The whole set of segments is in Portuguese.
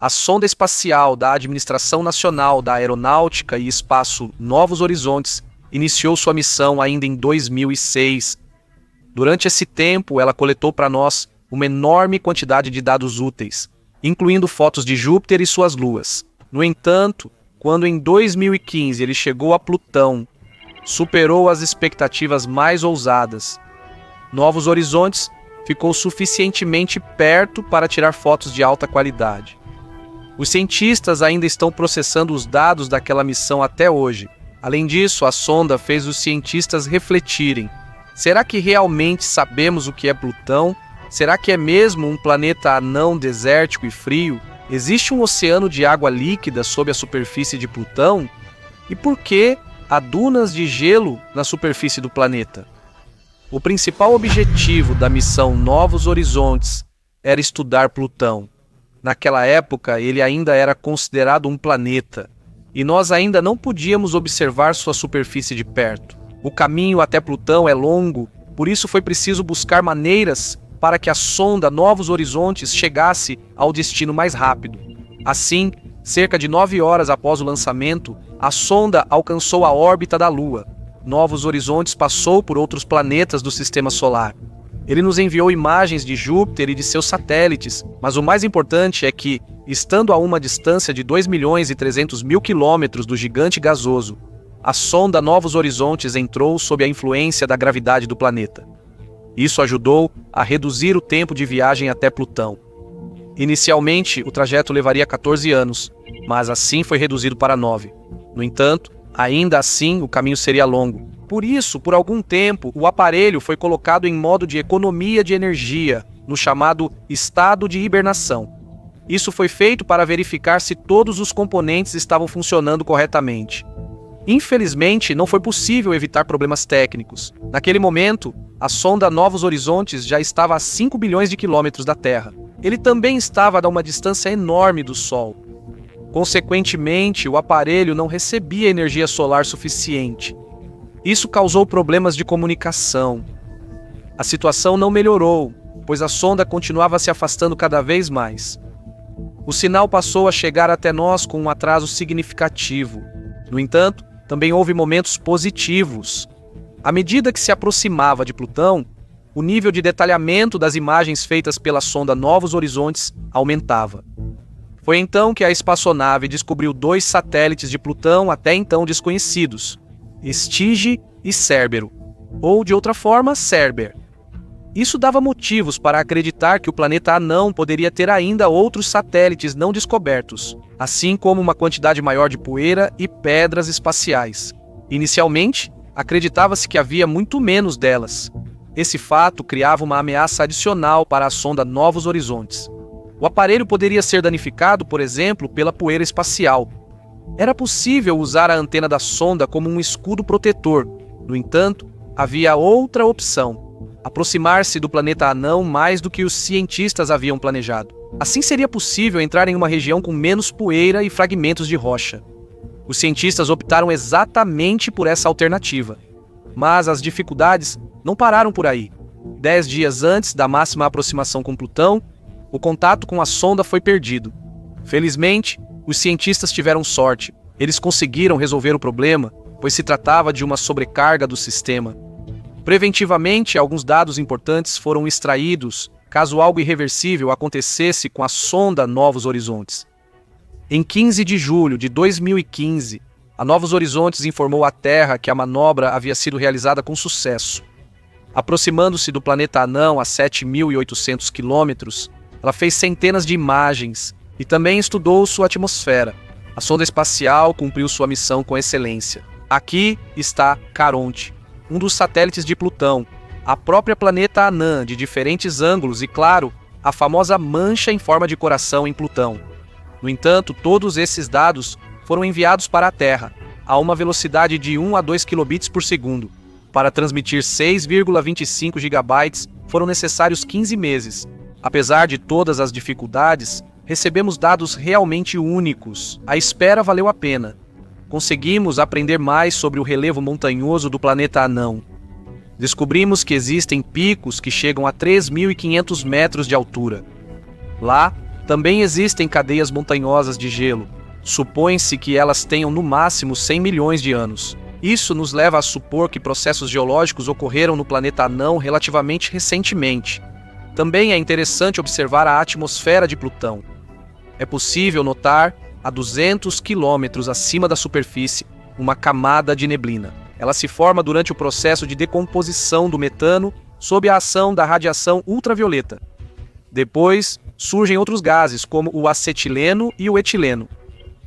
A sonda espacial da Administração Nacional da Aeronáutica e Espaço Novos Horizontes iniciou sua missão ainda em 2006. Durante esse tempo, ela coletou para nós uma enorme quantidade de dados úteis, incluindo fotos de Júpiter e suas luas. No entanto, quando em 2015 ele chegou a Plutão, superou as expectativas mais ousadas. Novos Horizontes ficou suficientemente perto para tirar fotos de alta qualidade. Os cientistas ainda estão processando os dados daquela missão até hoje. Além disso, a sonda fez os cientistas refletirem. Será que realmente sabemos o que é Plutão? Será que é mesmo um planeta anão, desértico e frio? Existe um oceano de água líquida sob a superfície de Plutão? E por que há dunas de gelo na superfície do planeta? O principal objetivo da missão Novos Horizontes era estudar Plutão. Naquela época, ele ainda era considerado um planeta, e nós ainda não podíamos observar sua superfície de perto. O caminho até Plutão é longo, por isso foi preciso buscar maneiras para que a sonda Novos Horizontes chegasse ao destino mais rápido. Assim, cerca de 9 horas após o lançamento, a sonda alcançou a órbita da Lua. Novos Horizontes passou por outros planetas do Sistema Solar. Ele nos enviou imagens de Júpiter e de seus satélites, mas o mais importante é que, estando a uma distância de 2.300.000 quilômetros do gigante gasoso, a sonda Novos Horizontes entrou sob a influência da gravidade do planeta. Isso ajudou a reduzir o tempo de viagem até Plutão. Inicialmente, o trajeto levaria 14 anos, mas assim foi reduzido para 9. No entanto, ainda assim, o caminho seria longo. Por isso, por algum tempo, o aparelho foi colocado em modo de economia de energia, no chamado estado de hibernação. Isso foi feito para verificar se todos os componentes estavam funcionando corretamente. Infelizmente, não foi possível evitar problemas técnicos. Naquele momento, a sonda Novos Horizontes já estava a 5 bilhões de quilômetros da Terra. Ele também estava a uma distância enorme do Sol. Consequentemente, o aparelho não recebia energia solar suficiente. Isso causou problemas de comunicação. A situação não melhorou, pois a sonda continuava se afastando cada vez mais. O sinal passou a chegar até nós com um atraso significativo. No entanto, também houve momentos positivos. À medida que se aproximava de Plutão, o nível de detalhamento das imagens feitas pela sonda Novos Horizontes aumentava. Foi então que a espaçonave descobriu 2 satélites de Plutão até então desconhecidos, Stygia e Cérbero, ou de outra forma, Cérber. Isso dava motivos para acreditar que o planeta anão poderia ter ainda outros satélites não descobertos, assim como uma quantidade maior de poeira e pedras espaciais. Inicialmente, acreditava-se que havia muito menos delas. Esse fato criava uma ameaça adicional para a sonda Novos Horizontes. O aparelho poderia ser danificado, por exemplo, pela poeira espacial. Era possível usar a antena da sonda como um escudo protetor. No entanto, havia outra opção: aproximar-se do planeta anão mais do que os cientistas haviam planejado. Assim seria possível entrar em uma região com menos poeira e fragmentos de rocha. Os cientistas optaram exatamente por essa alternativa. Mas as dificuldades não pararam por aí. 10 dias antes da máxima aproximação com Plutão, o contato com a sonda foi perdido. Felizmente, os cientistas tiveram sorte. Eles conseguiram resolver o problema, pois se tratava de uma sobrecarga do sistema. Preventivamente, alguns dados importantes foram extraídos caso algo irreversível acontecesse com a sonda Novos Horizontes. Em 15 de julho de 2015, a Novos Horizontes informou à Terra que a manobra havia sido realizada com sucesso. Aproximando-se do planeta anão a 7.800 quilômetros, ela fez centenas de imagens e também estudou sua atmosfera. A sonda espacial cumpriu sua missão com excelência. Aqui está Caronte, um dos satélites de Plutão, a própria planeta anã de diferentes ângulos e, claro, a famosa mancha em forma de coração em Plutão. No entanto, todos esses dados foram enviados para a Terra, a uma velocidade de 1 a 2 kbps por segundo. Para transmitir 6,25 GB, foram necessários 15 meses. Apesar de todas as dificuldades, recebemos dados realmente únicos. A espera valeu a pena. Conseguimos aprender mais sobre o relevo montanhoso do planeta anão. Descobrimos que existem picos que chegam a 3.500 metros de altura. Lá, Também existem cadeias montanhosas de gelo. Supõe-se que elas tenham no máximo 100 milhões de anos. Isso nos leva a supor que processos geológicos ocorreram no planeta anão relativamente recentemente. Também é interessante observar a atmosfera de Plutão. É possível notar, a 200 quilômetros acima da superfície, uma camada de neblina. Ela se forma durante o processo de decomposição do metano sob a ação da radiação ultravioleta. Depois, surgem outros gases, como o acetileno e o etileno.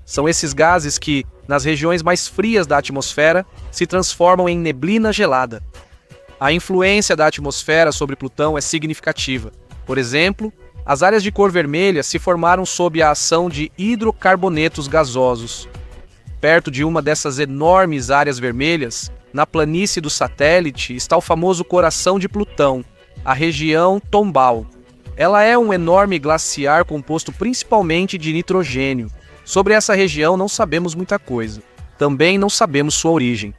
São esses gases que, nas regiões mais frias da atmosfera, se transformam em neblina gelada. A influência da atmosfera sobre Plutão é significativa. Por exemplo, as áreas de cor vermelha se formaram sob a ação de hidrocarbonetos gasosos. Perto de uma dessas enormes áreas vermelhas, na planície do satélite, está o famoso coração de Plutão, a região Tombal. Ela é um enorme glaciar composto principalmente de nitrogênio. Sobre essa região não sabemos muita coisa. Também não sabemos sua origem.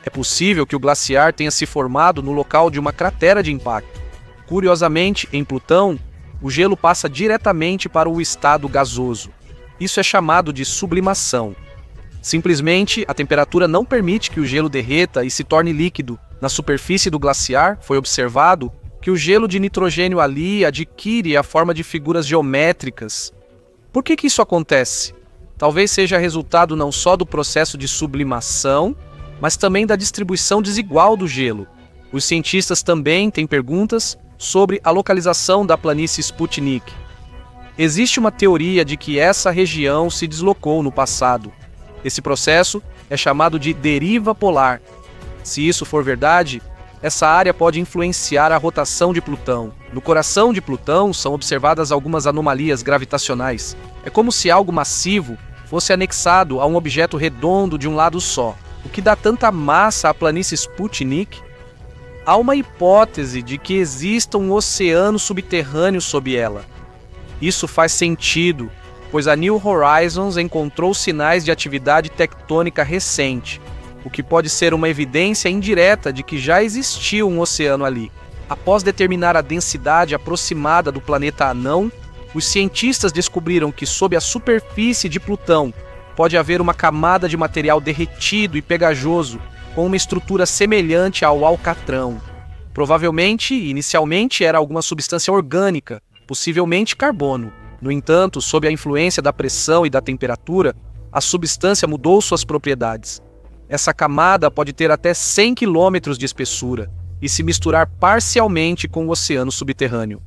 É possível que o glaciar tenha se formado no local de uma cratera de impacto. Curiosamente, em Plutão, o gelo passa diretamente para o estado gasoso. Isso é chamado de sublimação. Simplesmente, a temperatura não permite que o gelo derreta e se torne líquido. Na superfície do glaciar, foi observado que o gelo de nitrogênio ali adquire a forma de figuras geométricas. Por que isso acontece? Talvez seja resultado não só do processo de sublimação, mas também da distribuição desigual do gelo. Os cientistas também têm perguntas sobre a localização da planície Sputnik. Existe uma teoria de que essa região se deslocou no passado. Esse processo é chamado de deriva polar. Se isso for verdade, essa área pode influenciar a rotação de Plutão. No coração de Plutão são observadas algumas anomalias gravitacionais. É como se algo massivo fosse anexado a um objeto redondo de um lado só. O que dá tanta massa à planície Sputnik? Há uma hipótese de que exista um oceano subterrâneo sob ela. Isso faz sentido, pois a New Horizons encontrou sinais de atividade tectônica recente, o que pode ser uma evidência indireta de que já existiu um oceano ali. Após determinar a densidade aproximada do planeta anão, os cientistas descobriram que sob a superfície de Plutão pode haver uma camada de material derretido e pegajoso com uma estrutura semelhante ao alcatrão. Provavelmente, inicialmente, era alguma substância orgânica, possivelmente carbono. No entanto, sob a influência da pressão e da temperatura, a substância mudou suas propriedades. Essa camada pode ter até 100 quilômetros de espessura e se misturar parcialmente com o oceano subterrâneo.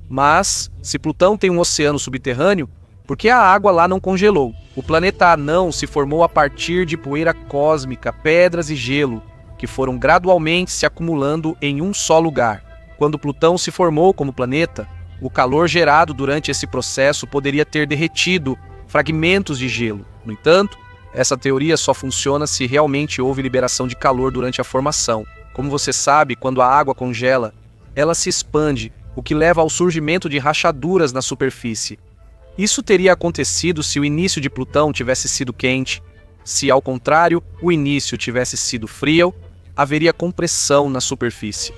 Mas, se Plutão tem um oceano subterrâneo, por que a água lá não congelou? O planeta anão se formou a partir de poeira cósmica, pedras e gelo, que foram gradualmente se acumulando em um só lugar. Quando Plutão se formou como planeta, o calor gerado durante esse processo poderia ter derretido fragmentos de gelo. No entanto, essa teoria só funciona se realmente houve liberação de calor durante a formação. Como você sabe, quando a água congela, ela se expande, o que leva ao surgimento de rachaduras na superfície. Isso teria acontecido se o início de Plutão tivesse sido quente. Se, ao contrário, o início tivesse sido frio, haveria compressão na superfície.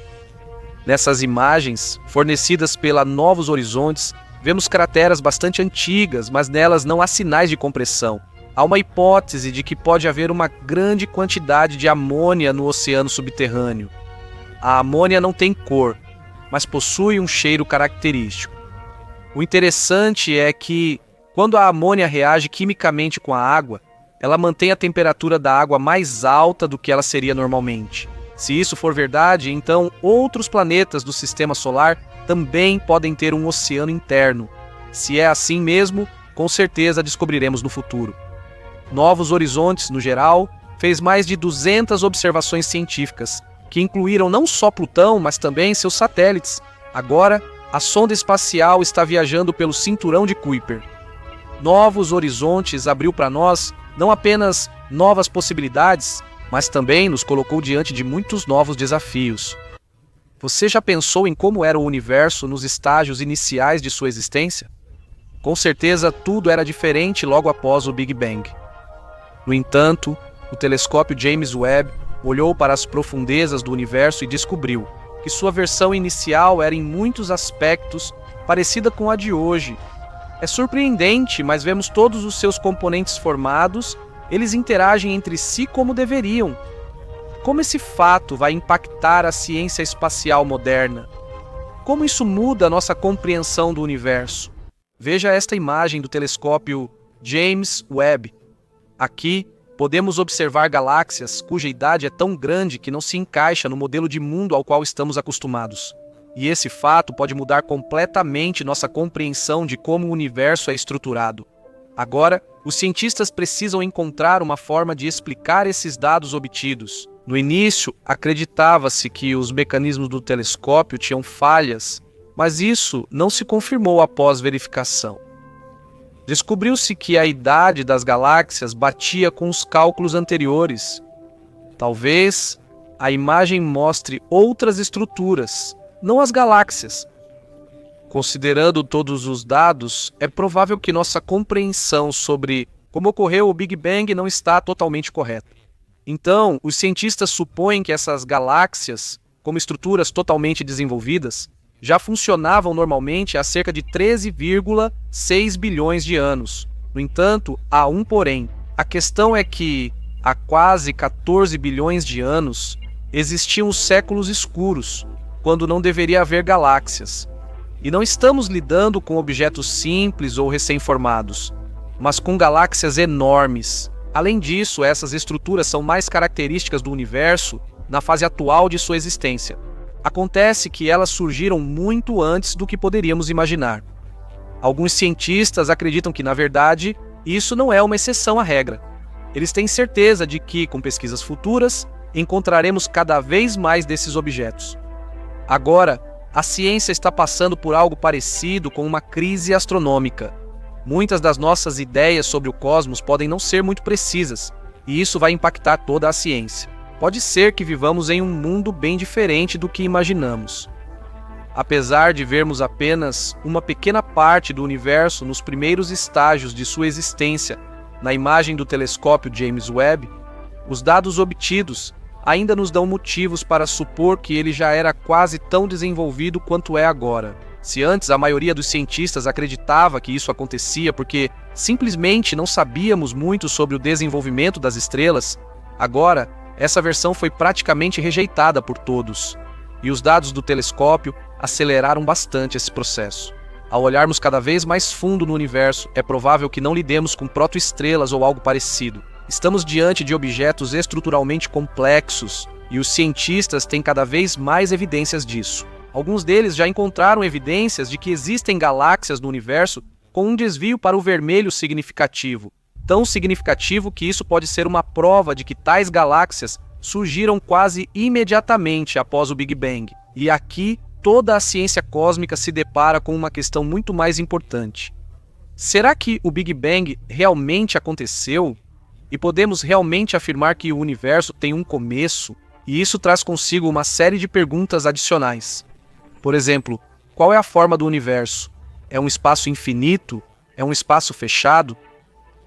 Nessas imagens, fornecidas pela Novos Horizontes, vemos crateras bastante antigas, mas nelas não há sinais de compressão. Há uma hipótese de que pode haver uma grande quantidade de amônia no oceano subterrâneo. A amônia não tem cor, mas possui um cheiro característico. O interessante é que, quando a amônia reage quimicamente com a água, ela mantém a temperatura da água mais alta do que ela seria normalmente. Se isso for verdade, então outros planetas do Sistema Solar também podem ter um oceano interno. Se é assim mesmo, com certeza descobriremos no futuro. Novos Horizontes, no geral, fez mais de 200 observações científicas, que incluíram não só Plutão, mas também seus satélites. Agora, a sonda espacial está viajando pelo cinturão de Kuiper. Novos Horizontes abriu para nós não apenas novas possibilidades, mas também nos colocou diante de muitos novos desafios. Você já pensou em como era o universo nos estágios iniciais de sua existência? Com certeza tudo era diferente logo após o Big Bang. No entanto, o telescópio James Webb olhou para as profundezas do universo e descobriu que sua versão inicial era em muitos aspectos parecida com a de hoje. É surpreendente, mas vemos todos os seus componentes formados, eles interagem entre si como deveriam. Como esse fato vai impactar a ciência espacial moderna? Como isso muda a nossa compreensão do universo? Veja esta imagem do telescópio James Webb. Aqui, podemos observar galáxias cuja idade é tão grande que não se encaixa no modelo de mundo ao qual estamos acostumados. E esse fato pode mudar completamente nossa compreensão de como o universo é estruturado. Agora, os cientistas precisam encontrar uma forma de explicar esses dados obtidos. No início, acreditava-se que os mecanismos do telescópio tinham falhas, mas isso não se confirmou após verificação. Descobriu-se que a idade das galáxias batia com os cálculos anteriores. Talvez a imagem mostre outras estruturas, não as galáxias. Considerando todos os dados, é provável que nossa compreensão sobre como ocorreu o Big Bang não está totalmente correta. Então, os cientistas supõem que essas galáxias, como estruturas totalmente desenvolvidas, já funcionavam normalmente há cerca de 13,6 bilhões de anos. No entanto, há um porém. A questão é que, há quase 14 bilhões de anos, existiam os séculos escuros, quando não deveria haver galáxias. E não estamos lidando com objetos simples ou recém-formados, mas com galáxias enormes. Além disso, essas estruturas são mais características do universo na fase atual de sua existência. Acontece que elas surgiram muito antes do que poderíamos imaginar. Alguns cientistas acreditam que, na verdade, isso não é uma exceção à regra. Eles têm certeza de que, com pesquisas futuras, encontraremos cada vez mais desses objetos. Agora, a ciência está passando por algo parecido com uma crise astronômica. Muitas das nossas ideias sobre o cosmos podem não ser muito precisas, e isso vai impactar toda a ciência. Pode ser que vivamos em um mundo bem diferente do que imaginamos. Apesar de vermos apenas uma pequena parte do universo nos primeiros estágios de sua existência na imagem do telescópio James Webb, os dados obtidos ainda nos dão motivos para supor que ele já era quase tão desenvolvido quanto é agora. Se antes a maioria dos cientistas acreditava que isso acontecia porque simplesmente não sabíamos muito sobre o desenvolvimento das estrelas, agora essa versão foi praticamente rejeitada por todos. E os dados do telescópio aceleraram bastante esse processo. Ao olharmos cada vez mais fundo no universo, é provável que não lidemos com protoestrelas ou algo parecido. Estamos diante de objetos estruturalmente complexos e os cientistas têm cada vez mais evidências disso. Alguns deles já encontraram evidências de que existem galáxias no universo com um desvio para o vermelho significativo, tão significativo que isso pode ser uma prova de que tais galáxias surgiram quase imediatamente após o Big Bang. E aqui, toda a ciência cósmica se depara com uma questão muito mais importante. Será que o Big Bang realmente aconteceu? E podemos realmente afirmar que o universo tem um começo? E isso traz consigo uma série de perguntas adicionais. Por exemplo, qual é a forma do universo? É um espaço infinito? É um espaço fechado?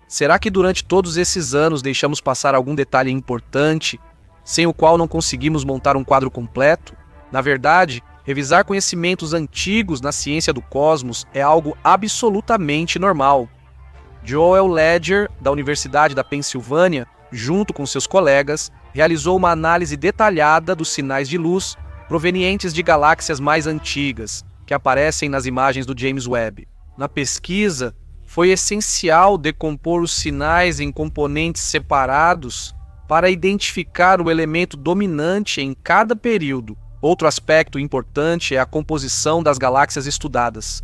Será que durante todos esses anos deixamos passar algum detalhe importante, sem o qual não conseguimos montar um quadro completo? Na verdade, revisar conhecimentos antigos na ciência do cosmos é algo absolutamente normal. Joel Ledger, da Universidade da Pensilvânia, junto com seus colegas, realizou uma análise detalhada dos sinais de luz provenientes de galáxias mais antigas, que aparecem nas imagens do James Webb. Na pesquisa, foi essencial decompor os sinais em componentes separados para identificar o elemento dominante em cada período. Outro aspecto importante é a composição das galáxias estudadas.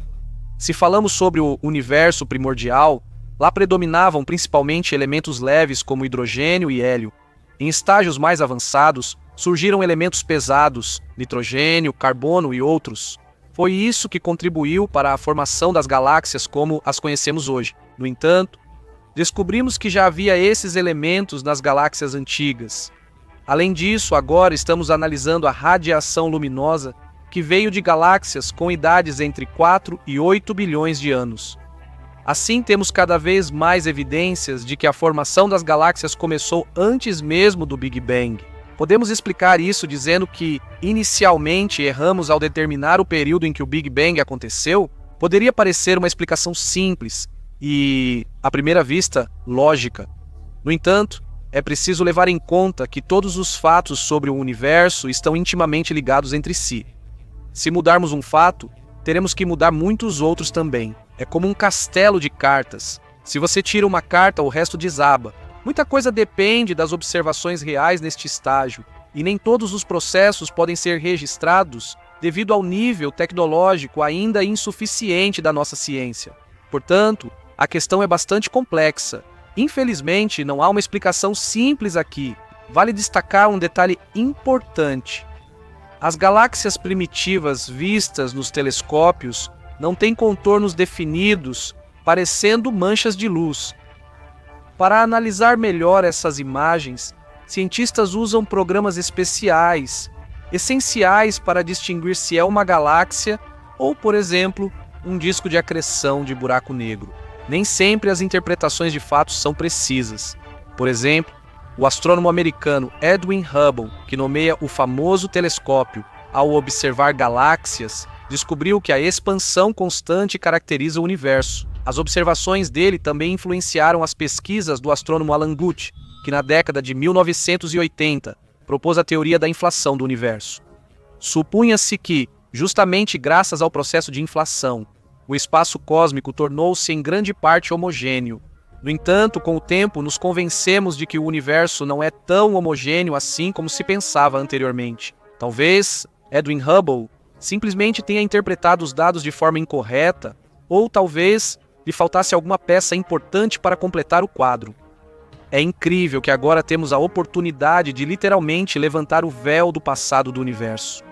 Se falamos sobre o universo primordial, lá predominavam principalmente elementos leves como hidrogênio e hélio. Em estágios mais avançados, surgiram elementos pesados, nitrogênio, carbono e outros. Foi isso que contribuiu para a formação das galáxias como as conhecemos hoje. No entanto, descobrimos que já havia esses elementos nas galáxias antigas. Além disso, agora estamos analisando a radiação luminosa que veio de galáxias com idades entre 4 e 8 bilhões de anos. Assim, temos cada vez mais evidências de que a formação das galáxias começou antes mesmo do Big Bang. Podemos explicar isso dizendo que, inicialmente, erramos ao determinar o período em que o Big Bang aconteceu? Poderia parecer uma explicação simples e, à primeira vista, lógica. No entanto, é preciso levar em conta que todos os fatos sobre o universo estão intimamente ligados entre si. Se mudarmos um fato, teremos que mudar muitos outros também. É como um castelo de cartas. Se você tira uma carta, o resto desaba. Muita coisa depende das observações reais neste estágio, e nem todos os processos podem ser registrados devido ao nível tecnológico ainda insuficiente da nossa ciência. Portanto, a questão é bastante complexa. Infelizmente, não há uma explicação simples aqui. Vale destacar um detalhe importante. As galáxias primitivas vistas nos telescópios não têm contornos definidos, parecendo manchas de luz. Para analisar melhor essas imagens, cientistas usam programas especiais, essenciais para distinguir se é uma galáxia ou, por exemplo, um disco de acreção de buraco negro. Nem sempre as interpretações de fatos são precisas. Por exemplo, o astrônomo americano Edwin Hubble, que nomeia o famoso telescópio ao observar galáxias, descobriu que a expansão constante caracteriza o universo. As observações dele também influenciaram as pesquisas do astrônomo Alan Guth, que na década de 1980 propôs a teoria da inflação do universo. Supunha-se que, justamente graças ao processo de inflação, o espaço cósmico tornou-se em grande parte homogêneo. No entanto, com o tempo, nos convencemos de que o universo não é tão homogêneo assim como se pensava anteriormente. Talvez Edwin Hubble simplesmente tenha interpretado os dados de forma incorreta, ou talvez lhe faltasse alguma peça importante para completar o quadro. É incrível que agora temos a oportunidade de literalmente levantar o véu do passado do universo.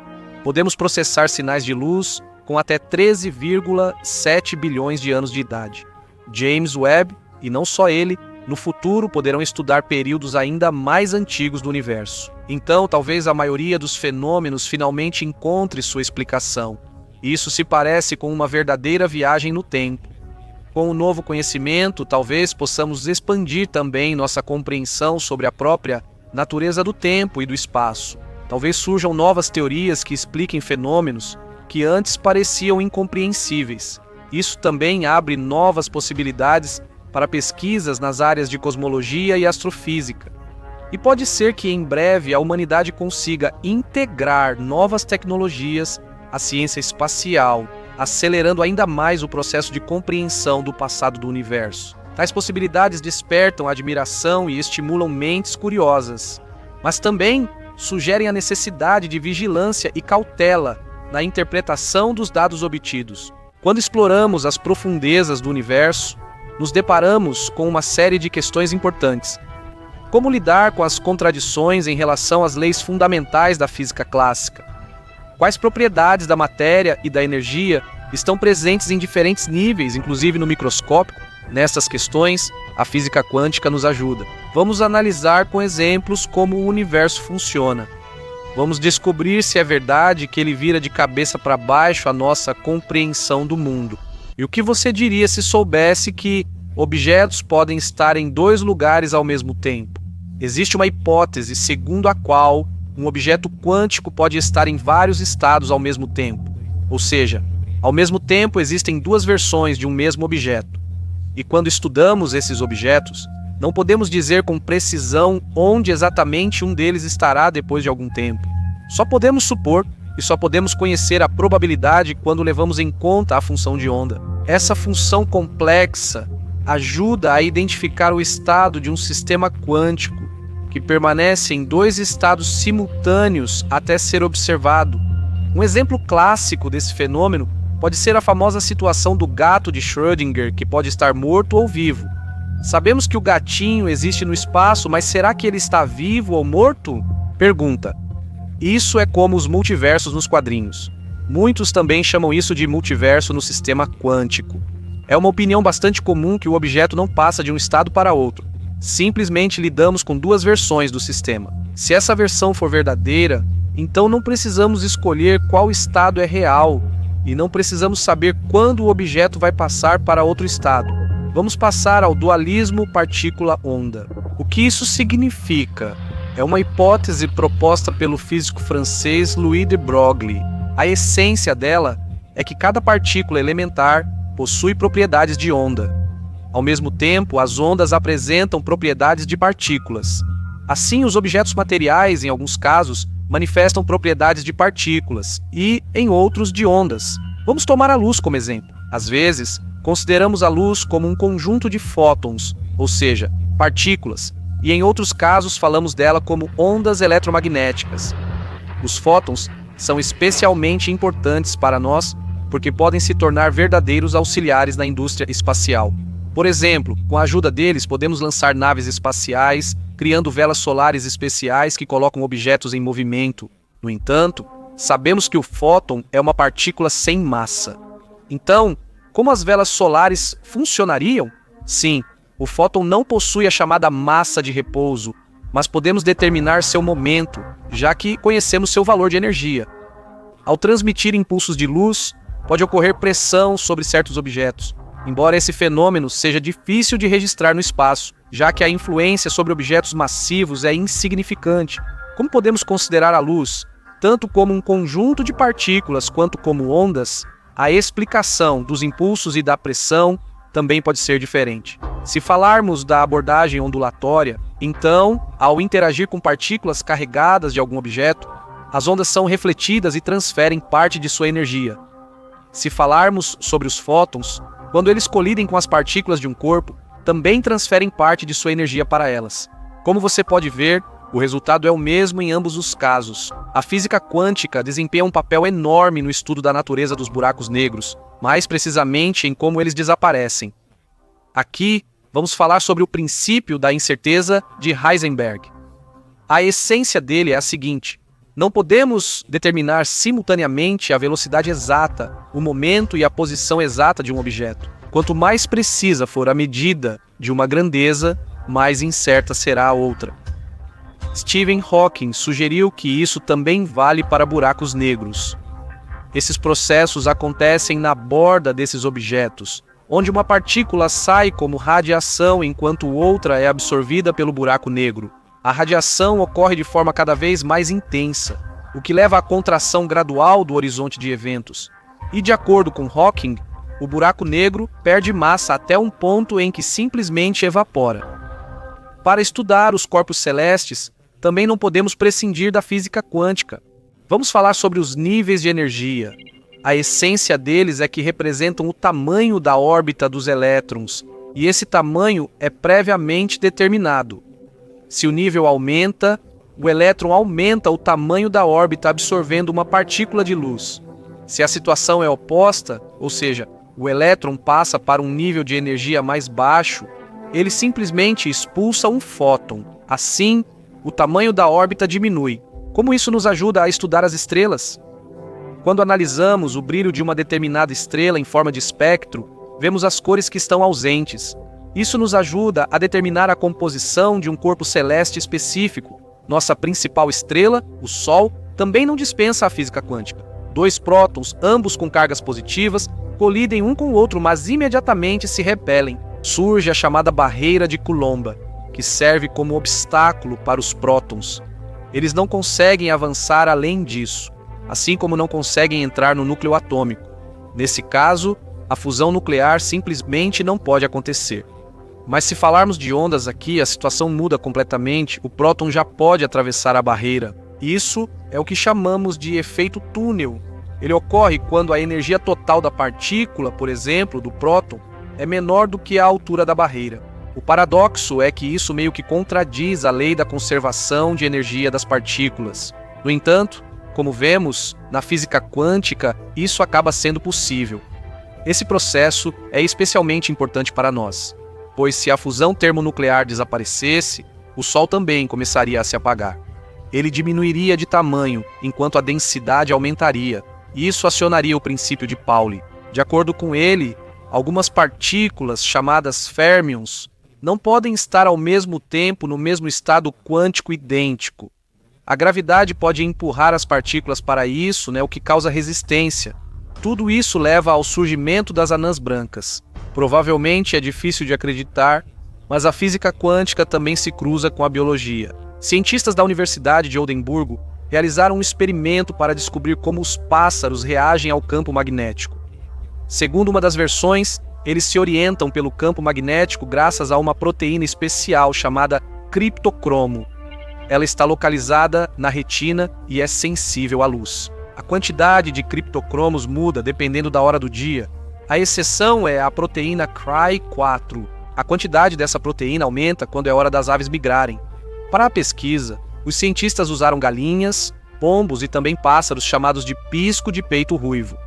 Podemos processar sinais de luz com até 13,7 bilhões de anos de idade. James Webb, e não só ele, no futuro poderão estudar períodos ainda mais antigos do universo. Então, talvez a maioria dos fenômenos finalmente encontre sua explicação. Isso se parece com uma verdadeira viagem no tempo. Com o novo conhecimento, talvez possamos expandir também nossa compreensão sobre a própria natureza do tempo e do espaço. Talvez surjam novas teorias que expliquem fenômenos que antes pareciam incompreensíveis. Isso também abre novas possibilidades para pesquisas nas áreas de cosmologia e astrofísica. E pode ser que em breve a humanidade consiga integrar novas tecnologias à ciência espacial, acelerando ainda mais o processo de compreensão do passado do universo. Tais possibilidades despertam admiração e estimulam mentes curiosas, mas também sugerem a necessidade de vigilância e cautela na interpretação dos dados obtidos. Quando exploramos as profundezas do universo, nos deparamos com uma série de questões importantes. Como lidar com as contradições em relação às leis fundamentais da física clássica? Quais propriedades da matéria e da energia estão presentes em diferentes níveis, inclusive no microscópio? Nessas questões, a física quântica nos ajuda. Vamos analisar com exemplos como o universo funciona. Vamos descobrir se é verdade que ele vira de cabeça para baixo a nossa compreensão do mundo. E o que você diria se soubesse que objetos podem estar em dois lugares ao mesmo tempo? Existe uma hipótese segundo a qual um objeto quântico pode estar em vários estados ao mesmo tempo. Ou seja, ao mesmo tempo existem duas versões de um mesmo objeto. E quando estudamos esses objetos, não podemos dizer com precisão onde exatamente um deles estará depois de algum tempo. Só podemos supor e só podemos conhecer a probabilidade quando levamos em conta a função de onda. Essa função complexa ajuda a identificar o estado de um sistema quântico que permanece em dois estados simultâneos até ser observado. Um exemplo clássico desse fenômeno pode ser a famosa situação do gato de Schrödinger, que pode estar morto ou vivo. Sabemos que o gatinho existe no espaço, mas será que ele está vivo ou morto? Pergunta. Isso é como os multiversos nos quadrinhos. Muitos também chamam isso de multiverso no sistema quântico. É uma opinião bastante comum que o objeto não passa de um estado para outro. Simplesmente lidamos com duas versões do sistema. Se essa versão for verdadeira, então não precisamos escolher qual estado é real e não precisamos saber quando o objeto vai passar para outro estado. Vamos passar ao dualismo partícula-onda. O que isso significa? É uma hipótese proposta pelo físico francês Louis de Broglie. A essência dela é que cada partícula elementar possui propriedades de onda. Ao mesmo tempo, as ondas apresentam propriedades de partículas. Assim, os objetos materiais, em alguns casos, manifestam propriedades de partículas e, em outros, de ondas. Vamos tomar a luz como exemplo. Às vezes, consideramos a luz como um conjunto de fótons, ou seja, partículas, e em outros casos falamos dela como ondas eletromagnéticas. Os fótons são especialmente importantes para nós porque podem se tornar verdadeiros auxiliares na indústria espacial. Por exemplo, com a ajuda deles podemos lançar naves espaciais, criando velas solares especiais que colocam objetos em movimento. No entanto, sabemos que o fóton é uma partícula sem massa. Então, como as velas solares funcionariam? Sim, o fóton não possui a chamada massa de repouso, mas podemos determinar seu momento, já que conhecemos seu valor de energia. Ao transmitir impulsos de luz, pode ocorrer pressão sobre certos objetos, embora esse fenômeno seja difícil de registrar no espaço, já que a influência sobre objetos massivos é insignificante. Como podemos considerar a luz, tanto como um conjunto de partículas quanto como ondas, a explicação dos impulsos e da pressão também pode ser diferente. Se falarmos da abordagem ondulatória, então, ao interagir com partículas carregadas de algum objeto, as ondas são refletidas e transferem parte de sua energia. Se falarmos sobre os fótons, quando eles colidem com as partículas de um corpo, também transferem parte de sua energia para elas. Como você pode ver, o resultado é o mesmo em ambos os casos. A física quântica desempenha um papel enorme no estudo da natureza dos buracos negros, mais precisamente em como eles desaparecem. Aqui, vamos falar sobre o princípio da incerteza de Heisenberg. A essência dele é a seguinte: não podemos determinar simultaneamente a velocidade exata, o momento e a posição exata de um objeto. Quanto mais precisa for a medida de uma grandeza, mais incerta será a outra. Stephen Hawking sugeriu que isso também vale para buracos negros. Esses processos acontecem na borda desses objetos, onde uma partícula sai como radiação enquanto outra é absorvida pelo buraco negro. A radiação ocorre de forma cada vez mais intensa, o que leva à contração gradual do horizonte de eventos. E de acordo com Hawking, o buraco negro perde massa até um ponto em que simplesmente evapora. Para estudar os corpos celestes, também não podemos prescindir da física quântica. Vamos falar sobre os níveis de energia. A essência deles é que representam o tamanho da órbita dos elétrons, e esse tamanho é previamente determinado. Se o nível aumenta, o elétron aumenta o tamanho da órbita absorvendo uma partícula de luz. Se a situação é oposta, ou seja, o elétron passa para um nível de energia mais baixo, ele simplesmente expulsa um fóton. Assim, o tamanho da órbita diminui. Como isso nos ajuda a estudar as estrelas? Quando analisamos o brilho de uma determinada estrela em forma de espectro, vemos as cores que estão ausentes. Isso nos ajuda a determinar a composição de um corpo celeste específico. Nossa principal estrela, o Sol, também não dispensa a física quântica. Dois prótons, ambos com cargas positivas, colidem um com o outro, mas imediatamente se repelem. Surge a chamada barreira de Coulomb, que serve como obstáculo para os prótons. Eles não conseguem avançar além disso, assim como não conseguem entrar no núcleo atômico. Nesse caso, a fusão nuclear simplesmente não pode acontecer. Mas se falarmos de ondas aqui, a situação muda completamente. O próton já pode atravessar a barreira. Isso é o que chamamos de efeito túnel. Ele ocorre quando a energia total da partícula, por exemplo, do próton, é menor do que a altura da barreira. O paradoxo é que isso meio que contradiz a lei da conservação de energia das partículas. No entanto, como vemos, na física quântica, isso acaba sendo possível. Esse processo é especialmente importante para nós, pois se a fusão termonuclear desaparecesse, o Sol também começaria a se apagar. Ele diminuiria de tamanho, enquanto a densidade aumentaria, e isso acionaria o princípio de Pauli. De acordo com ele, algumas partículas, chamadas férmions, não podem estar ao mesmo tempo no mesmo estado quântico idêntico. A gravidade pode empurrar as partículas para isso, o que causa resistência. Tudo isso leva ao surgimento das anãs brancas. Provavelmente é difícil de acreditar, mas a física quântica também se cruza com a biologia. Cientistas da Universidade de Edimburgo realizaram um experimento para descobrir como os pássaros reagem ao campo magnético. Segundo uma das versões, eles se orientam pelo campo magnético graças a uma proteína especial chamada criptocromo. Ela está localizada na retina e é sensível à luz. A quantidade de criptocromos muda dependendo da hora do dia. A exceção é a proteína Cry4. A quantidade dessa proteína aumenta quando é hora das aves migrarem. Para a pesquisa, os cientistas usaram galinhas, pombos e também pássaros chamados de pisco de peito ruivo.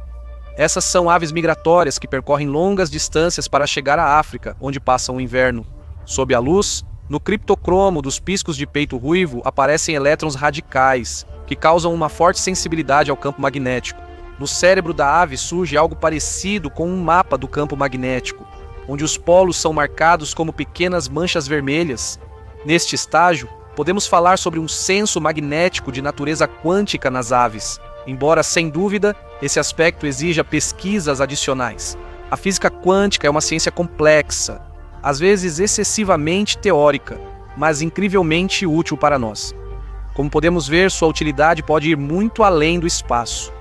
Essas são aves migratórias que percorrem longas distâncias para chegar à África, onde passam o inverno. Sob a luz, no criptocromo dos piscos de peito ruivo aparecem elétrons radicais, que causam uma forte sensibilidade ao campo magnético. No cérebro da ave surge algo parecido com um mapa do campo magnético, onde os polos são marcados como pequenas manchas vermelhas. Neste estágio, podemos falar sobre um senso magnético de natureza quântica nas aves, embora, sem dúvida, esse aspecto exija pesquisas adicionais. A física quântica é uma ciência complexa, às vezes excessivamente teórica, mas incrivelmente útil para nós. Como podemos ver, sua utilidade pode ir muito além do espaço.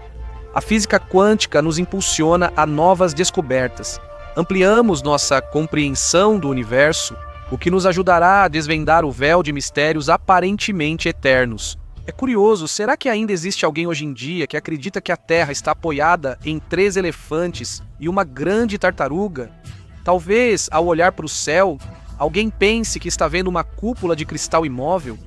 A física quântica nos impulsiona a novas descobertas. Ampliamos nossa compreensão do universo, o que nos ajudará a desvendar o véu de mistérios aparentemente eternos. É curioso, será que ainda existe alguém hoje em dia que acredita que a Terra está apoiada em 3 elefantes e uma grande tartaruga? Talvez, ao olhar para o céu, alguém pense que está vendo uma cúpula de cristal imóvel.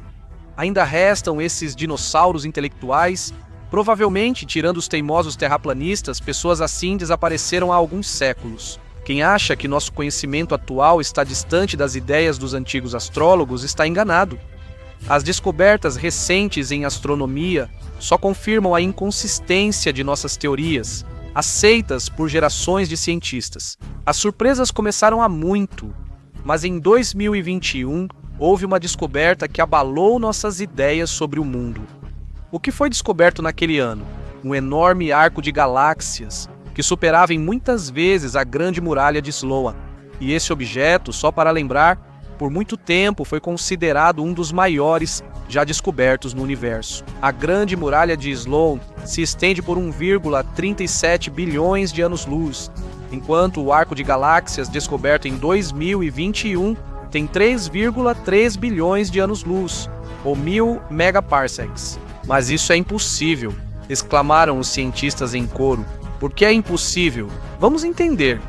Ainda restam esses dinossauros intelectuais? Provavelmente, tirando os teimosos terraplanistas, pessoas assim desapareceram há alguns séculos. Quem acha que nosso conhecimento atual está distante das ideias dos antigos astrólogos está enganado. As descobertas recentes em astronomia só confirmam a inconsistência de nossas teorias, aceitas por gerações de cientistas. As surpresas começaram há muito, mas em 2021 houve uma descoberta que abalou nossas ideias sobre o mundo. O que foi descoberto naquele ano? Um enorme arco de galáxias, que superava em muitas vezes a Grande Muralha de Sloan. E esse objeto, só para lembrar, por muito tempo foi considerado um dos maiores já descobertos no universo. A Grande Muralha de Sloan se estende por 1,37 bilhões de anos-luz, enquanto o arco de galáxias descoberto em 2021 tem 3,3 bilhões de anos-luz, ou 1000 megaparsecs. Mas isso é impossível, exclamaram os cientistas em coro. Por que é impossível? Vamos entender.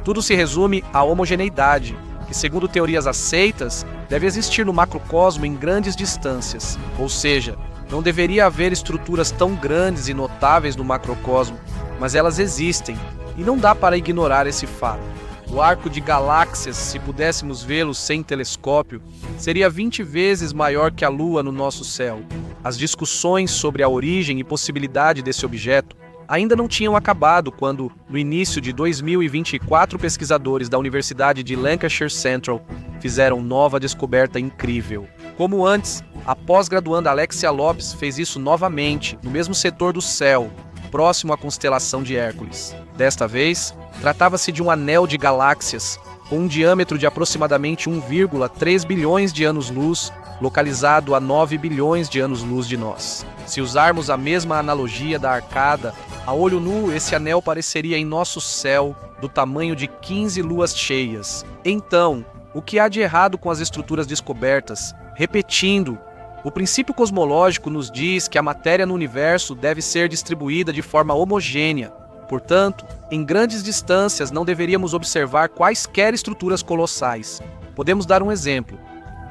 Tudo se resume à homogeneidade, que, segundo teorias aceitas, deve existir no macrocosmo em grandes distâncias. Ou seja, não deveria haver estruturas tão grandes e notáveis no macrocosmo, mas elas existem, e não dá para ignorar esse fato. O arco de galáxias, se pudéssemos vê-lo sem telescópio, seria 20 vezes maior que a Lua no nosso céu. As discussões sobre a origem e possibilidade desse objeto ainda não tinham acabado quando, no início de 2024, pesquisadores da Universidade de Lancashire Central fizeram nova descoberta incrível. Como antes, a pós-graduanda Alexia Lopes fez isso novamente, no mesmo setor do céu, próximo à constelação de Hércules. Desta vez, tratava-se de um anel de galáxias, com um diâmetro de aproximadamente 1,3 bilhões de anos-luz, localizado a 9 bilhões de anos-luz de nós. Se usarmos a mesma analogia da arcada, a olho nu esse anel pareceria em nosso céu do tamanho de 15 luas cheias. Então, o que há de errado com as estruturas descobertas? Repetindo, o princípio cosmológico nos diz que a matéria no universo deve ser distribuída de forma homogênea. Portanto, em grandes distâncias não deveríamos observar quaisquer estruturas colossais. Podemos dar um exemplo.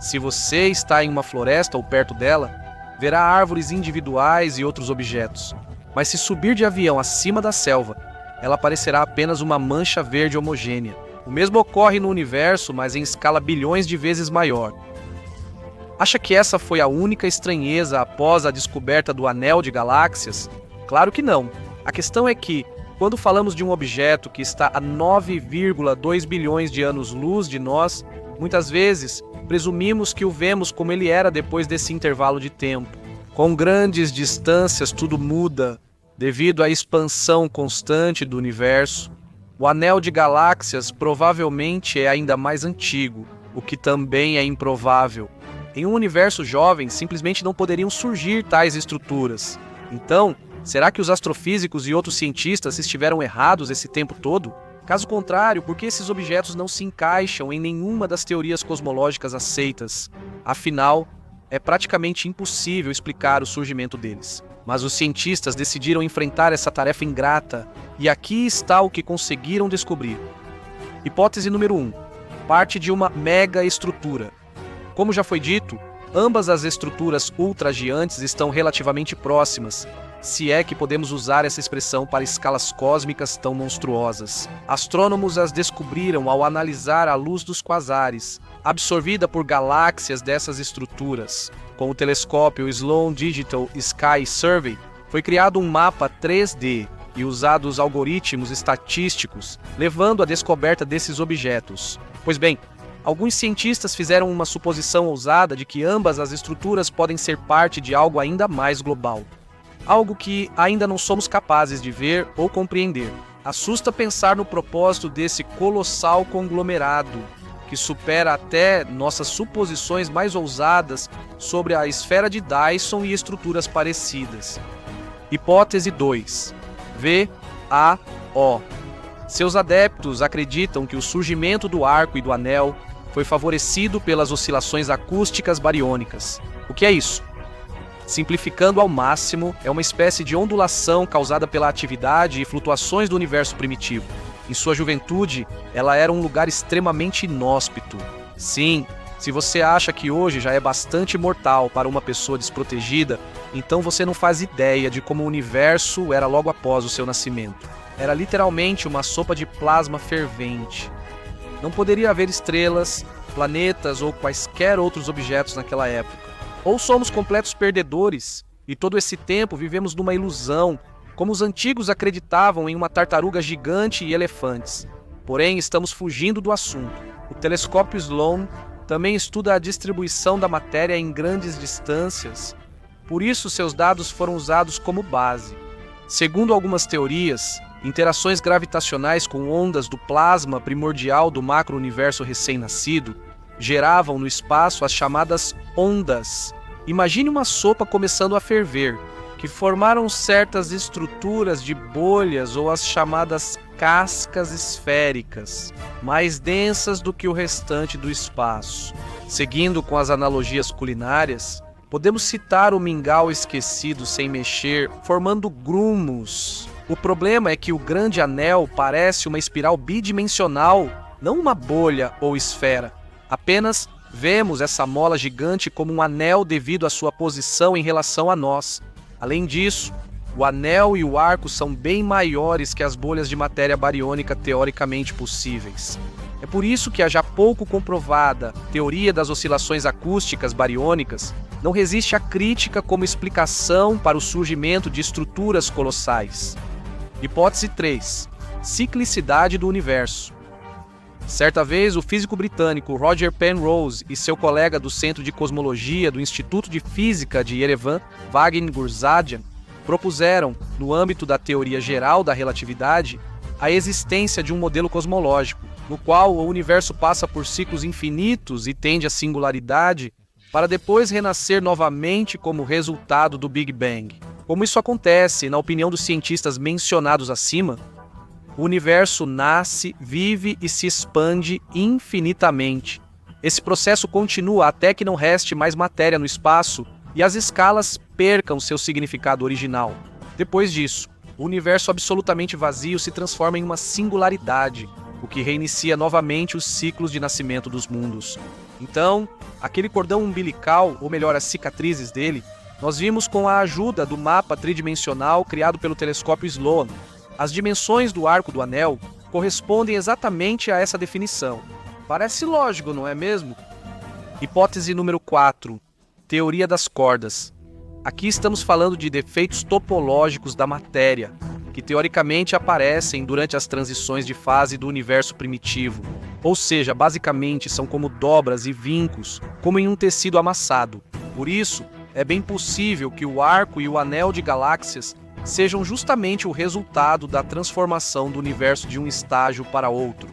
Se você está em uma floresta ou perto dela, verá árvores individuais e outros objetos. Mas se subir de avião acima da selva, ela parecerá apenas uma mancha verde homogênea. O mesmo ocorre no universo, mas em escala bilhões de vezes maior. Acha que essa foi a única estranheza após a descoberta do anel de galáxias? Claro que não. A questão é que, quando falamos de um objeto que está a 9,2 bilhões de anos-luz de nós, muitas vezes presumimos que o vemos como ele era depois desse intervalo de tempo. Com grandes distâncias tudo muda, devido à expansão constante do universo. O anel de galáxias provavelmente é ainda mais antigo, o que também é improvável. Em um universo jovem, simplesmente não poderiam surgir tais estruturas. Então, será que os astrofísicos e outros cientistas estiveram errados esse tempo todo? Caso contrário, por que esses objetos não se encaixam em nenhuma das teorias cosmológicas aceitas? Afinal, é praticamente impossível explicar o surgimento deles. Mas os cientistas decidiram enfrentar essa tarefa ingrata, e aqui está o que conseguiram descobrir. Hipótese número 1. Parte de uma mega estrutura. Como já foi dito, ambas as estruturas ultragigantes estão relativamente próximas, se é que podemos usar essa expressão para escalas cósmicas tão monstruosas. Astrônomos as descobriram ao analisar a luz dos quasares, absorvida por galáxias dessas estruturas. Com o telescópio Sloan Digital Sky Survey, foi criado um mapa 3D e usados algoritmos estatísticos, levando à descoberta desses objetos. Pois bem, alguns cientistas fizeram uma suposição ousada de que ambas as estruturas podem ser parte de algo ainda mais global. Algo que ainda não somos capazes de ver ou compreender. Assusta pensar no propósito desse colossal conglomerado, que supera até nossas suposições mais ousadas sobre a esfera de Dyson e estruturas parecidas. Hipótese 2. VAO. Seus adeptos acreditam que o surgimento do arco e do anel foi favorecido pelas oscilações acústicas bariônicas. O que é isso? Simplificando ao máximo, é uma espécie de ondulação causada pela atividade e flutuações do universo primitivo. Em sua juventude, ela era um lugar extremamente inóspito. Sim, se você acha que hoje já é bastante mortal para uma pessoa desprotegida, então você não faz ideia de como o universo era logo após o seu nascimento. Era literalmente uma sopa de plasma fervente. Não poderia haver estrelas, planetas ou quaisquer outros objetos naquela época. Ou somos completos perdedores, e todo esse tempo vivemos numa ilusão, como os antigos acreditavam em uma tartaruga gigante e elefantes. Porém, estamos fugindo do assunto. O telescópio Sloan também estuda a distribuição da matéria em grandes distâncias, por isso seus dados foram usados como base. Segundo algumas teorias, interações gravitacionais com ondas do plasma primordial do macro-universo recém-nascido geravam no espaço as chamadas ondas. Imagine uma sopa começando a ferver, que formaram certas estruturas de bolhas ou as chamadas cascas esféricas, mais densas do que o restante do espaço. Seguindo com as analogias culinárias, podemos citar o mingau esquecido sem mexer, formando grumos. O problema é que o grande anel parece uma espiral bidimensional, não uma bolha ou esfera. Apenas vemos essa mola gigante como um anel devido à sua posição em relação a nós. Além disso, o anel e o arco são bem maiores que as bolhas de matéria bariônica teoricamente possíveis. É por isso que a já pouco comprovada teoria das oscilações acústicas bariônicas não resiste à crítica como explicação para o surgimento de estruturas colossais. Hipótese 3. Ciclicidade do universo. Certa vez, o físico britânico Roger Penrose e seu colega do Centro de Cosmologia do Instituto de Física de Yerevan, Vadim Gurzadyan, propuseram, no âmbito da teoria geral da relatividade, a existência de um modelo cosmológico, no qual o universo passa por ciclos infinitos e tende à singularidade, para depois renascer novamente como resultado do Big Bang. Como isso acontece, na opinião dos cientistas mencionados acima, o universo nasce, vive e se expande infinitamente. Esse processo continua até que não reste mais matéria no espaço e as escalas percam seu significado original. Depois disso, o universo absolutamente vazio se transforma em uma singularidade, o que reinicia novamente os ciclos de nascimento dos mundos. Então, aquele cordão umbilical, ou melhor, as cicatrizes dele, nós vimos com a ajuda do mapa tridimensional criado pelo telescópio Sloan. As dimensões do arco do anel correspondem exatamente a essa definição. Parece lógico, não é mesmo? Hipótese número 4. Teoria das cordas. Aqui estamos falando de defeitos topológicos da matéria, que teoricamente aparecem durante as transições de fase do universo primitivo. Ou seja, basicamente são como dobras e vincos, como em um tecido amassado. Por isso, é bem possível que o arco e o anel de galáxias sejam justamente o resultado da transformação do universo de um estágio para outro.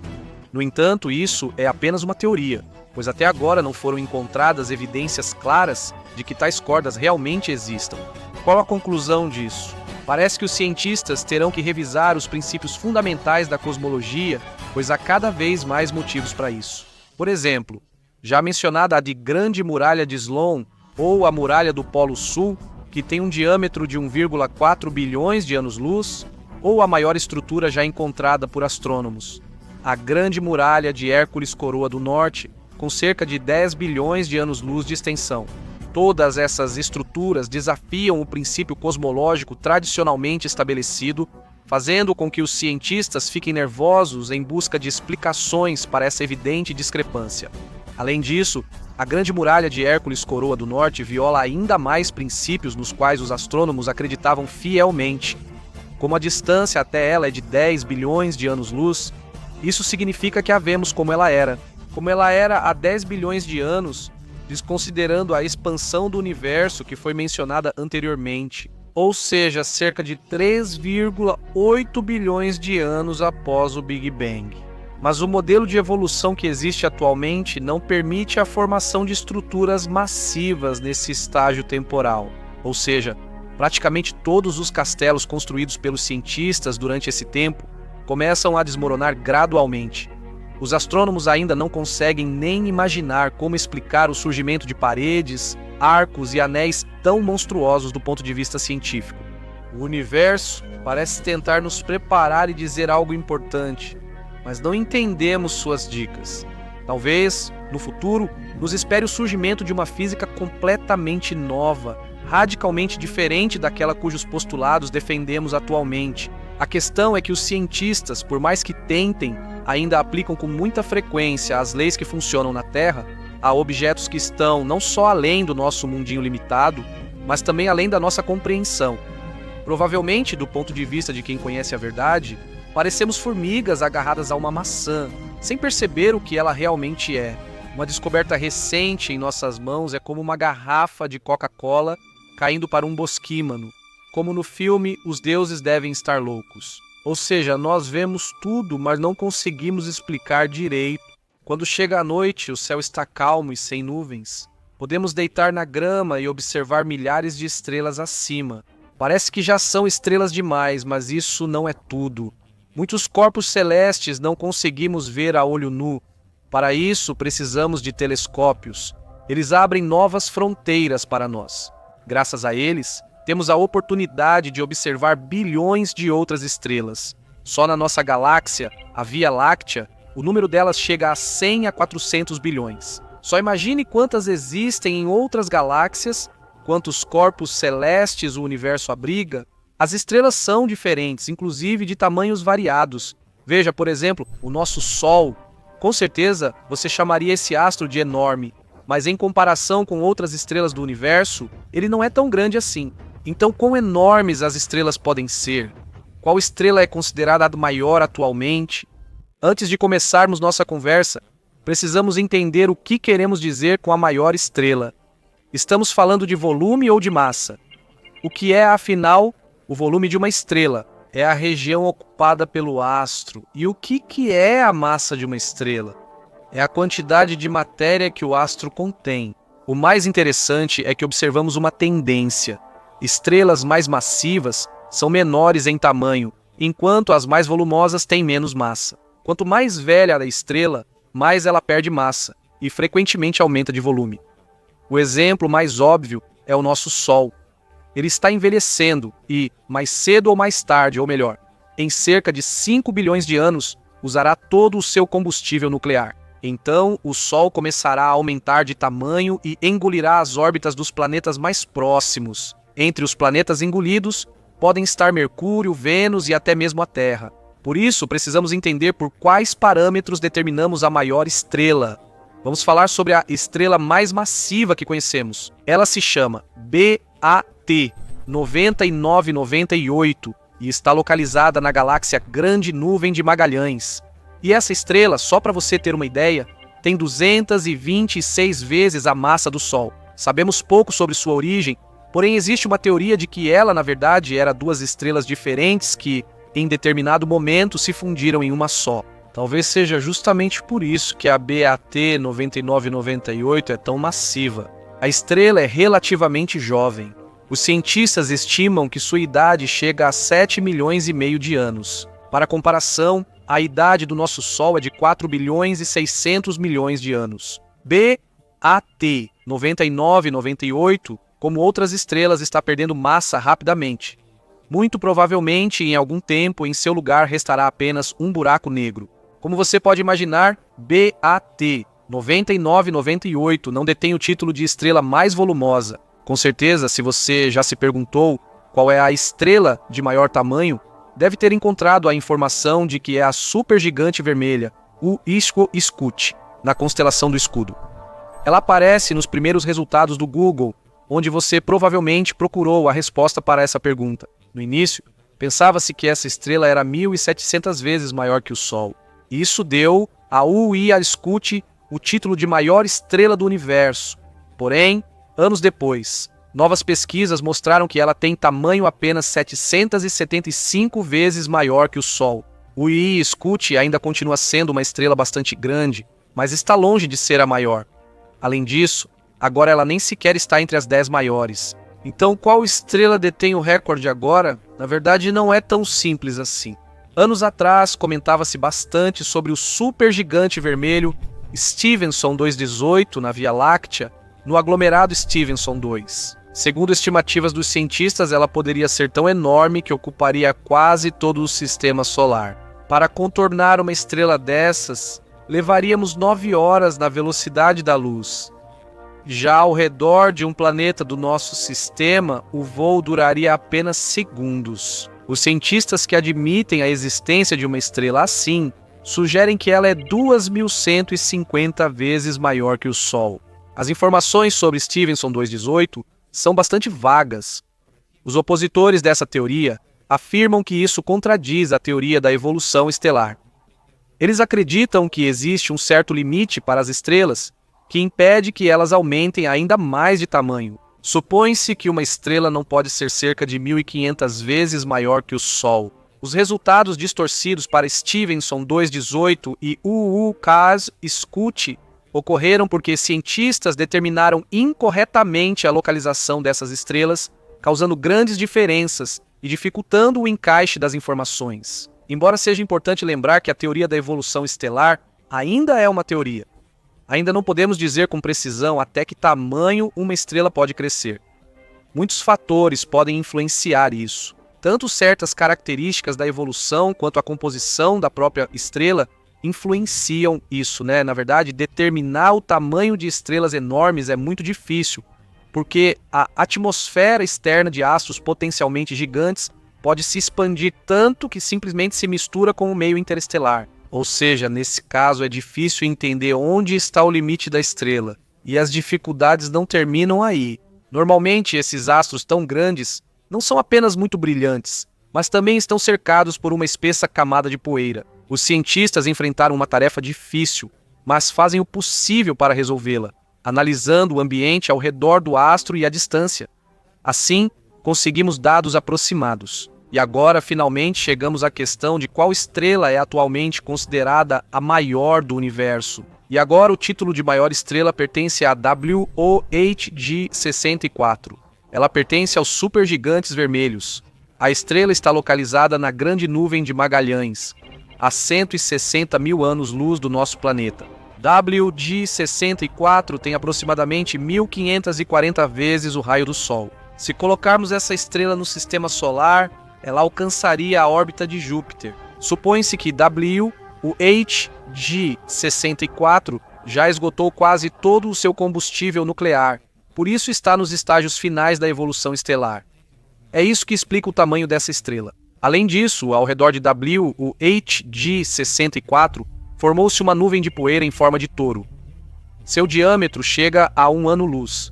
No entanto, isso é apenas uma teoria. pois até agora não foram encontradas evidências claras de que tais cordas realmente existam. Qual a conclusão disso? Parece que os cientistas terão que revisar os princípios fundamentais da cosmologia, pois há cada vez mais motivos para isso. Por exemplo, já mencionada a de Grande Muralha de Sloan, ou a Muralha do Polo Sul, que tem um diâmetro de 1,4 bilhões de anos-luz, ou a maior estrutura já encontrada por astrônomos, a Grande Muralha de Hércules Coroa do Norte, com cerca de 10 bilhões de anos-luz de extensão. Todas essas estruturas desafiam o princípio cosmológico tradicionalmente estabelecido, fazendo com que os cientistas fiquem nervosos em busca de explicações para essa evidente discrepância. Além disso, a Grande Muralha de Hércules Coroa do Norte viola ainda mais princípios nos quais os astrônomos acreditavam fielmente. Como a distância até ela é de 10 bilhões de anos-luz, isso significa que a vemos como ela era há 10 bilhões de anos, desconsiderando a expansão do universo que foi mencionada anteriormente, ou seja, cerca de 3,8 bilhões de anos após o Big Bang. Mas o modelo de evolução que existe atualmente não permite a formação de estruturas massivas nesse estágio temporal, ou seja, praticamente todos os castelos construídos pelos cientistas durante esse tempo começam a desmoronar gradualmente. Os astrônomos ainda não conseguem nem imaginar como explicar o surgimento de paredes, arcos e anéis tão monstruosos do ponto de vista científico. O universo parece tentar nos preparar e dizer algo importante, mas não entendemos suas dicas. Talvez, no futuro, nos espere o surgimento de uma física completamente nova, radicalmente diferente daquela cujos postulados defendemos atualmente. A questão é que os cientistas, por mais que tentem, ainda aplicam com muita frequência as leis que funcionam na Terra a objetos que estão não só além do nosso mundinho limitado, mas também além da nossa compreensão. Provavelmente, do ponto de vista de quem conhece a verdade, parecemos formigas agarradas a uma maçã, sem perceber o que ela realmente é. Uma descoberta recente em nossas mãos é como uma garrafa de Coca-Cola caindo para um bosquímano, como no filme Os Deuses Devem Estar Loucos. Ou seja, nós vemos tudo, mas não conseguimos explicar direito. Quando chega a noite, o céu está calmo e sem nuvens. Podemos deitar na grama e observar milhares de estrelas acima. Parece que já são estrelas demais, mas isso não é tudo. Muitos corpos celestes não conseguimos ver a olho nu. Para isso, precisamos de telescópios. Eles abrem novas fronteiras para nós. Graças a eles, temos a oportunidade de observar bilhões de outras estrelas. Só na nossa galáxia, a Via Láctea, o número delas chega a 100 a 400 bilhões. Só imagine quantas existem em outras galáxias, quantos corpos celestes o universo abriga. As estrelas são diferentes, inclusive de tamanhos variados. Veja, por exemplo, o nosso Sol. Com certeza, você chamaria esse astro de enorme, mas em comparação com outras estrelas do universo, ele não é tão grande assim. Então, quão enormes as estrelas podem ser? Qual estrela é considerada a maior atualmente? Antes de começarmos nossa conversa, precisamos entender o que queremos dizer com a maior estrela. Estamos falando de volume ou de massa? O que é, afinal, o volume de uma estrela? É a região ocupada pelo astro. E o que é a massa de uma estrela? É a quantidade de matéria que o astro contém. O mais interessante é que observamos uma tendência. Estrelas mais massivas são menores em tamanho, enquanto as mais volumosas têm menos massa. Quanto mais velha a estrela, mais ela perde massa e frequentemente aumenta de volume. O exemplo mais óbvio é o nosso Sol. Ele está envelhecendo e, mais cedo ou mais tarde, ou melhor, em cerca de 5 bilhões de anos, usará todo o seu combustível nuclear. Então, o Sol começará a aumentar de tamanho e engolirá as órbitas dos planetas mais próximos. Entre os planetas engolidos, podem estar Mercúrio, Vênus e até mesmo a Terra. Por isso, precisamos entender por quais parâmetros determinamos a maior estrela. Vamos falar sobre a estrela mais massiva que conhecemos. Ela se chama BAT 9998 e está localizada na galáxia Grande Nuvem de Magalhães. E essa estrela, só para você ter uma ideia, tem 226 vezes a massa do Sol. Sabemos pouco sobre sua origem, porém existe uma teoria de que ela, na verdade, era duas estrelas diferentes que, em determinado momento, se fundiram em uma só. Talvez seja justamente por isso que a BAT 9998 é tão massiva. A estrela é relativamente jovem. Os cientistas estimam que sua idade chega a 7 milhões e meio de anos. Para comparação, a idade do nosso Sol é de 4 bilhões e 600 milhões de anos. BAT 9998, como outras estrelas, está perdendo massa rapidamente. Muito provavelmente, em algum tempo, em seu lugar restará apenas um buraco negro. Como você pode imaginar, BAT 9998 não detém o título de estrela mais volumosa. Com certeza, se você já se perguntou qual é a estrela de maior tamanho, deve ter encontrado a informação de que é a supergigante vermelha, o Isko-Scuti, na constelação do Escudo. Ela aparece nos primeiros resultados do Google, onde você provavelmente procurou a resposta para essa pergunta. No início, pensava-se que essa estrela era 1.700 vezes maior que o Sol. Isso deu a Isko-Scuti o título de maior estrela do universo. Porém, anos depois, novas pesquisas mostraram que ela tem tamanho apenas 775 vezes maior que o Sol. O Isko-Scuti ainda continua sendo uma estrela bastante grande, mas está longe de ser a maior. Além disso, agora ela nem sequer está entre as 10 maiores. Então, qual estrela detém o recorde agora? Na verdade, não é tão simples assim. Anos atrás, comentava-se bastante sobre o supergigante vermelho Stephenson 218 na Via Láctea, no aglomerado Stephenson 2. Segundo estimativas dos cientistas, ela poderia ser tão enorme que ocuparia quase todo o sistema solar. Para contornar uma estrela dessas, levaríamos 9 horas na velocidade da luz. Já ao redor de um planeta do nosso sistema, o voo duraria apenas segundos. Os cientistas que admitem a existência de uma estrela assim sugerem que ela é 2.150 vezes maior que o Sol. As informações sobre Stephenson 218 são bastante vagas. Os opositores dessa teoria afirmam que isso contradiz a teoria da evolução estelar. Eles acreditam que existe um certo limite para as estrelas que impede que elas aumentem ainda mais de tamanho. Supõe-se que uma estrela não pode ser cerca de 1.500 vezes maior que o Sol. Os resultados distorcidos para Stephenson 218 e Isko-Scuti ocorreram porque cientistas determinaram incorretamente a localização dessas estrelas, causando grandes diferenças e dificultando o encaixe das informações. Embora seja importante lembrar que a teoria da evolução estelar ainda é uma teoria. Ainda não podemos dizer com precisão até que tamanho uma estrela pode crescer. Muitos fatores podem influenciar isso. Tanto certas características da evolução quanto a composição da própria estrela influenciam isso, né? Na verdade, determinar o tamanho de estrelas enormes é muito difícil, porque a atmosfera externa de astros potencialmente gigantes pode se expandir tanto que simplesmente se mistura com o meio interestelar. Ou seja, nesse caso é difícil entender onde está o limite da estrela, e as dificuldades não terminam aí. Normalmente, esses astros tão grandes não são apenas muito brilhantes, mas também estão cercados por uma espessa camada de poeira. Os cientistas enfrentaram uma tarefa difícil, mas fazem o possível para resolvê-la, analisando o ambiente ao redor do astro e a distância. Assim, conseguimos dados aproximados. E agora, finalmente, chegamos à questão de qual estrela é atualmente considerada a maior do universo. E agora o título de maior estrela pertence a WOHG 64. Ela pertence aos supergigantes vermelhos. A estrela está localizada na Grande Nuvem de Magalhães, a 160 mil anos-luz do nosso planeta. WG 64 tem aproximadamente 1.540 vezes o raio do Sol. Se colocarmos essa estrela no sistema solar, ela alcançaria a órbita de Júpiter. Supõe-se que WOHG 64 já esgotou quase todo o seu combustível nuclear, por isso está nos estágios finais da evolução estelar. É isso que explica o tamanho dessa estrela. Além disso, ao redor de WOHG 64, formou-se uma nuvem de poeira em forma de touro. Seu diâmetro chega a 1 ano-luz.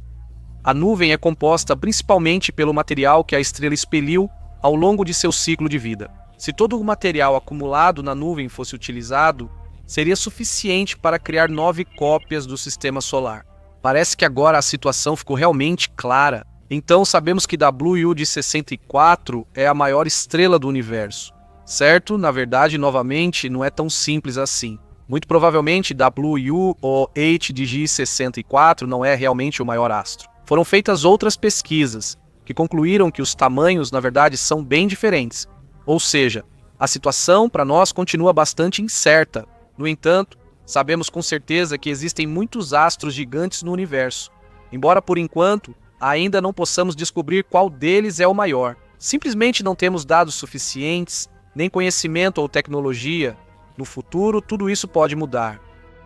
A nuvem é composta principalmente pelo material que a estrela expeliu ao longo de seu ciclo de vida. Se todo o material acumulado na nuvem fosse utilizado, seria suficiente para criar 9 cópias do sistema solar. Parece que agora a situação ficou realmente clara. Então sabemos que WOHG 64 é a maior estrela do universo. certo? Na verdade, novamente, não é tão simples assim. Muito provavelmente, WU ou HDG 64 não é realmente o maior astro. Foram feitas outras pesquisas que concluíram que os tamanhos, na verdade, são bem diferentes. Ou seja, a situação para nós continua bastante incerta. No entanto, sabemos com certeza que existem muitos astros gigantes no universo, embora por enquanto ainda não possamos descobrir qual deles é o maior. Simplesmente não temos dados suficientes, nem conhecimento ou tecnologia. No futuro, tudo isso pode mudar.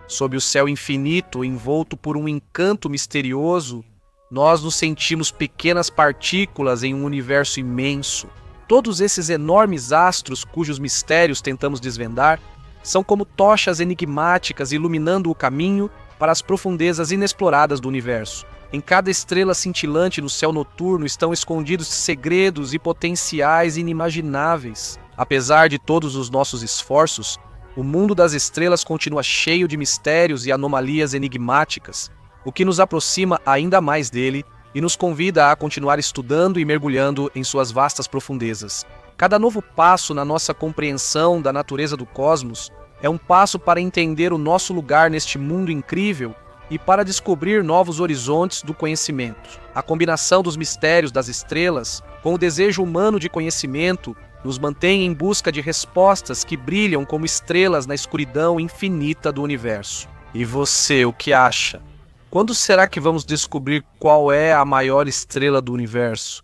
Sob o céu infinito, envolto por um encanto misterioso, nós nos sentimos pequenas partículas em um universo imenso. Todos esses enormes astros cujos mistérios tentamos desvendar são como tochas enigmáticas iluminando o caminho para as profundezas inexploradas do universo. Em cada estrela cintilante no céu noturno estão escondidos segredos e potenciais inimagináveis. Apesar de todos os nossos esforços, o mundo das estrelas continua cheio de mistérios e anomalias enigmáticas, o que nos aproxima ainda mais dele e nos convida a continuar estudando e mergulhando em suas vastas profundezas. Cada novo passo na nossa compreensão da natureza do cosmos é um passo para entender o nosso lugar neste mundo incrível e para descobrir novos horizontes do conhecimento. A combinação dos mistérios das estrelas com o desejo humano de conhecimento nos mantém em busca de respostas que brilham como estrelas na escuridão infinita do universo. E você, o que acha? Quando será que vamos descobrir qual é a maior estrela do universo?